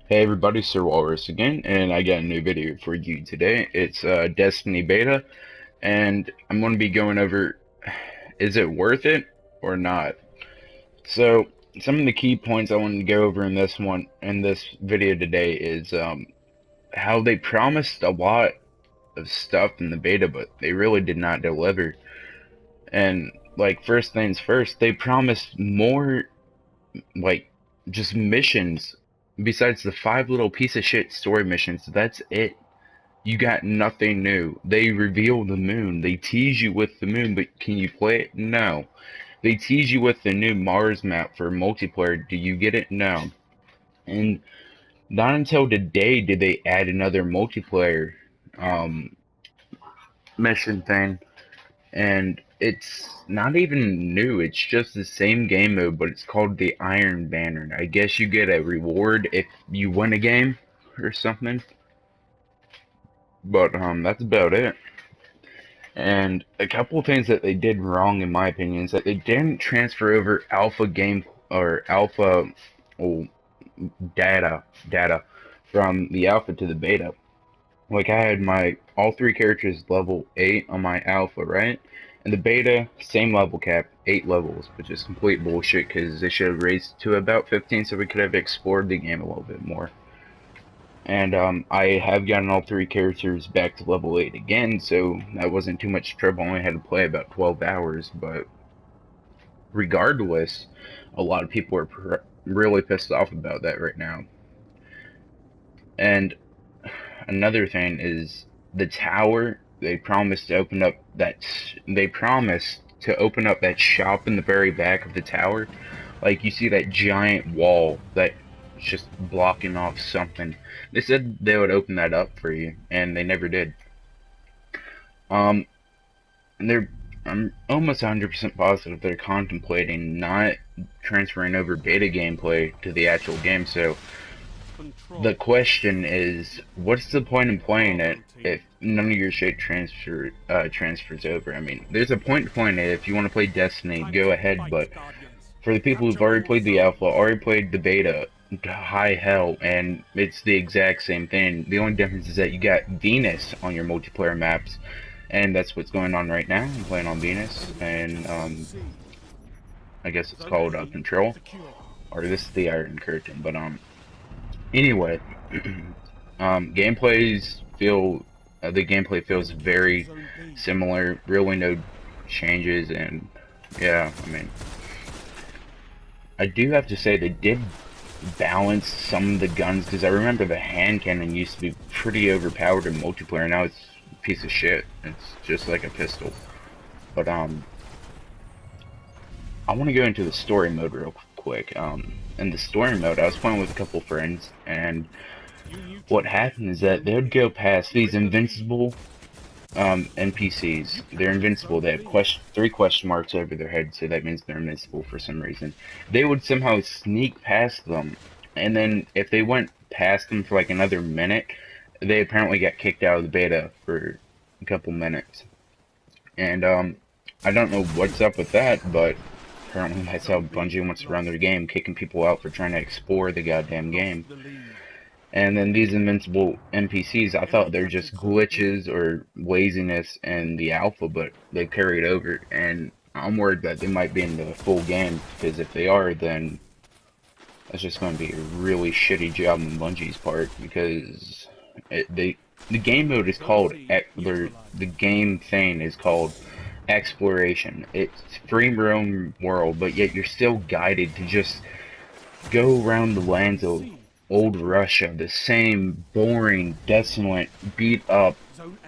Hey everybody, Sir Walrus again, and I got a new video for you today. It's Destiny Beta, and I'm going to be going over, is it worth it or not? So, some of the key points I want to go over in this video today is how they promised a lot of stuff in the beta, but they really did not deliver. And, like, first things first, they promised more, like, just missions besides the 5 little piece of shit story missions. That's it. You got nothing new. They reveal the moon. They tease you with the moon, but can you play it? No. They tease you with the new Mars map for multiplayer. Do you get it? No. And not until today did they add another multiplayer um, mission thing. And it's not even new. It's just the same game mode, but it's called the Iron Banner. I guess you get a reward if you win a game or something. But that's about it. And a couple of things that they did wrong, in my opinion, is that they didn't transfer over alpha game or alpha oh, data from the alpha to the beta. Like I had my all 3 characters level 8 on my alpha, right? And the beta, same level cap, 8 levels, which is complete bullshit because they should have raised to about 15 so we could have explored the game a little bit more. And I have gotten all 3 characters back to level 8 again, so that wasn't too much trouble. I only had to play about 12 hours, but regardless, a lot of people are really pissed off about that right now. And another thing is the tower. They promised to open up that. They promised to open up that shop in the very back of the tower. Like you see that giant wall that just blocking off something. They said they would open that up for you, and they never did. Um, and I'm almost 100% positive they're contemplating not transferring over beta gameplay to the actual game. So the question is, what's the point in playing it if none of your shit transfers over? I mean, there's a point to playing it. If you want to play Destiny, go ahead, but for the people who've already played the alpha, already played the beta, high hell, and it's the exact same thing. The only difference is that you got Venus on your multiplayer maps, and that's what's going on right now. I'm playing on Venus, and I guess it's called Control, or this is the Iron Curtain. But anyway, gameplays feel the gameplay feels very similar. Really, no changes, and yeah, I mean, I do have to say they did balance some of the guns, because I remember the hand cannon used to be pretty overpowered in multiplayer. Now it's a piece of shit. It's just like a pistol. But I want to go into the story mode real quick. In the story mode, I was playing with a couple friends, and what happened is that they would go past these invincible NPCs. They're invincible. They have 3 question marks over their head, so that means they're invincible for some reason. They would somehow sneak past them, and then if they went past them for like another minute, they apparently got kicked out of the beta for a couple minutes. And I don't know what's up with that, but apparently that's how Bungie wants to run their game, kicking people out for trying to explore the goddamn game. And then these invincible NPCs, I thought they're just glitches or laziness in the alpha, but they carried over, and I'm worried that they might be in the full game, because if they are, then that's just going to be a really shitty job on Bungie's part, because the game mode is called, the game thing is called exploration. It's free roam world, but yet you're still guided to just go around the lands of old Russia, the same boring, desolate, beat up,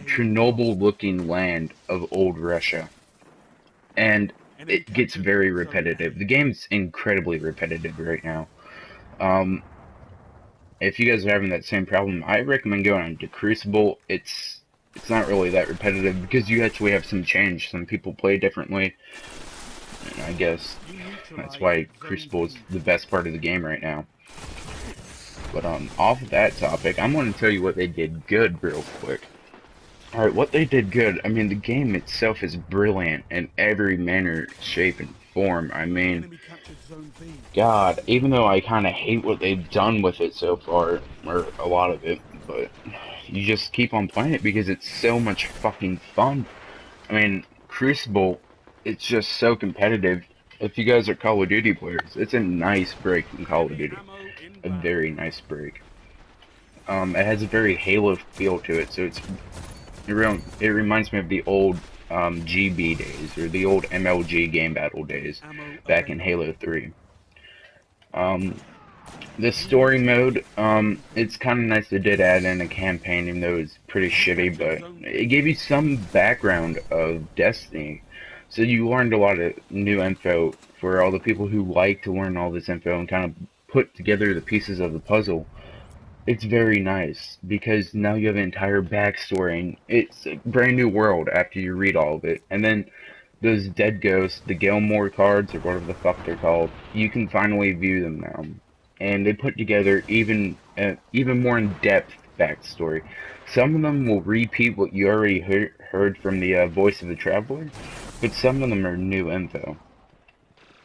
Chernobyl-looking land of old Russia. And it gets very repetitive. The game's incredibly repetitive right now. If you guys are having that same problem, I recommend going on to Crucible. It's not really that repetitive because you actually have some change. Some people play differently, and I guess that's why Crucible is the best part of the game right now. But off of that topic, I'm going to tell you what they did good real quick. Alright, what they did good, I mean, the game itself is brilliant in every manner, shape, and form. I mean, God, even though I kind of hate what they've done with it so far, or a lot of it, but you just keep on playing it because it's so much fucking fun. I mean, Crucible, it's just so competitive. If you guys are Call of Duty players, it's a nice break from Call of Duty. A very nice break. It has a very Halo feel to it, so it reminds me of the old GB days, or the old MLG game battle days, back in Halo 3. This story mode, it's kind of nice they did add in a campaign, even though it's pretty shitty, but it gave you some background of Destiny. So you learned a lot of new info for all the people who like to learn all this info and kind of put together the pieces of the puzzle. It's very nice, because now you have an entire backstory, and it's a brand new world after you read all of it. And then those dead ghosts, the Gilmore cards, or whatever the fuck they're called, you can finally view them now. And they put together even more in-depth backstory. Some of them will repeat what you already heard from the voice of the traveler, but some of them are new info.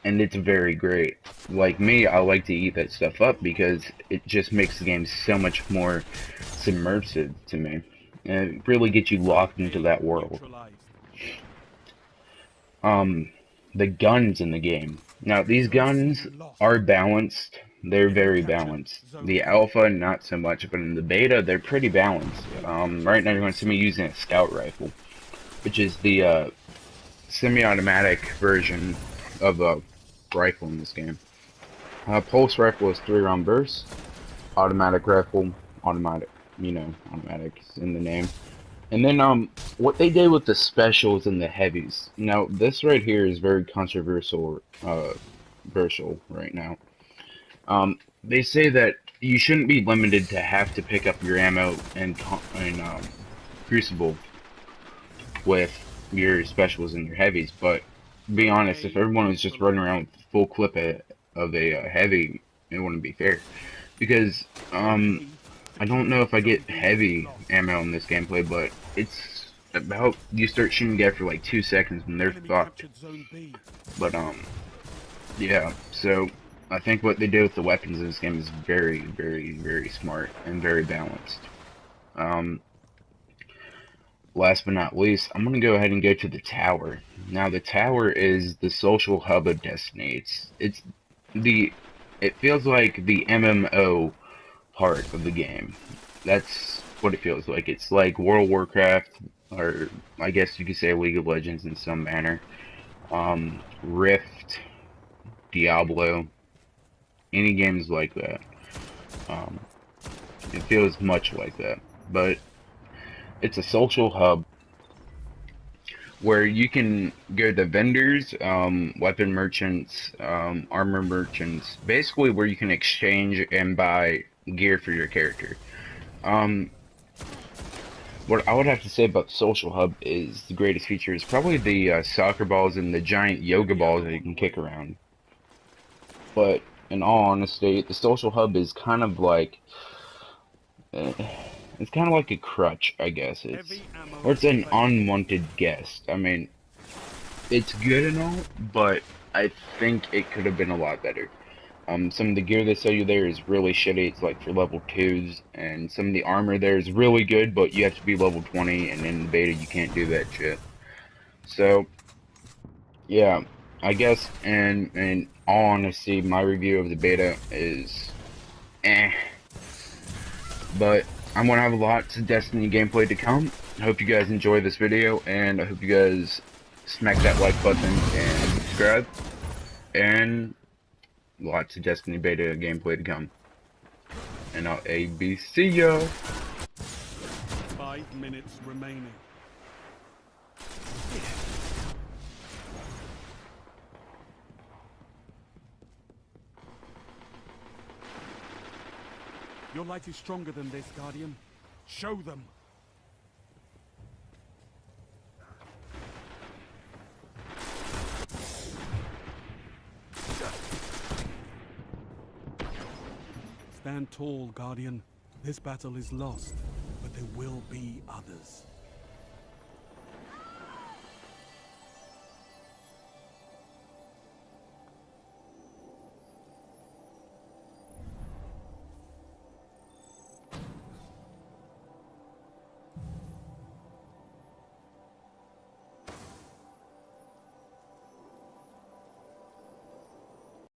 And it's very great. Like me, I like to eat that stuff up because it just makes the game so much more submersive to me. And it really gets you locked into that world. The guns in the game. Now, these guns are balanced. They're very balanced. The alpha, not so much, but in the beta, they're pretty balanced. Right now, you're going to see me using a scout rifle, which is the semi-automatic version of a rifle in this game. Pulse rifle is 3-round burst. Automatic rifle, automatic, automatic is in the name. And then what they did with the specials and the heavies. Now this right here is very controversial right now. They say that you shouldn't be limited to have to pick up your ammo and Crucible with your specials and your heavies, but to be honest, if everyone was just running around with full clip of a heavy, it wouldn't be fair. Because I don't know if I get heavy ammo in this gameplay, but it's about, you start shooting at for like 2 seconds and they're fucked. But yeah, so I think what they did with the weapons in this game is very, very, very smart and very balanced. Last but not least, I'm gonna go ahead and go to the tower. Now the tower is the social hub of Destiny. It feels like the MMO part of the game. That's what it feels like. It's like World of Warcraft, or I guess you could say League of Legends in some manner. Rift, Diablo, any games like that. It feels much like that, but it's a social hub where you can go to vendors, weapon merchants, armor merchants, basically where you can exchange and buy gear for your character. What I would have to say about the social hub is the greatest feature is probably the soccer balls and the giant yoga balls that you can kick around. But in all honesty, the social hub is kind of like it's kind of like a crutch, I guess. Or it's an unwanted guest. I mean, it's good and all, but I think it could have been a lot better. Some of the gear they sell you there is really shitty. It's like for level 2s, and some of the armor there is really good, but you have to be level 20, and in the beta you can't do that shit. So, yeah, I guess, in all honesty, my review of the beta is but I'm going to have lots of Destiny gameplay to come. I hope you guys enjoy this video, and I hope you guys smack that like button and subscribe. And lots of Destiny beta gameplay to come. And I'll ABC ya. 5 minutes remaining. Your light is stronger than this, Guardian. Show them. Stand tall, Guardian. This battle is lost, but there will be others.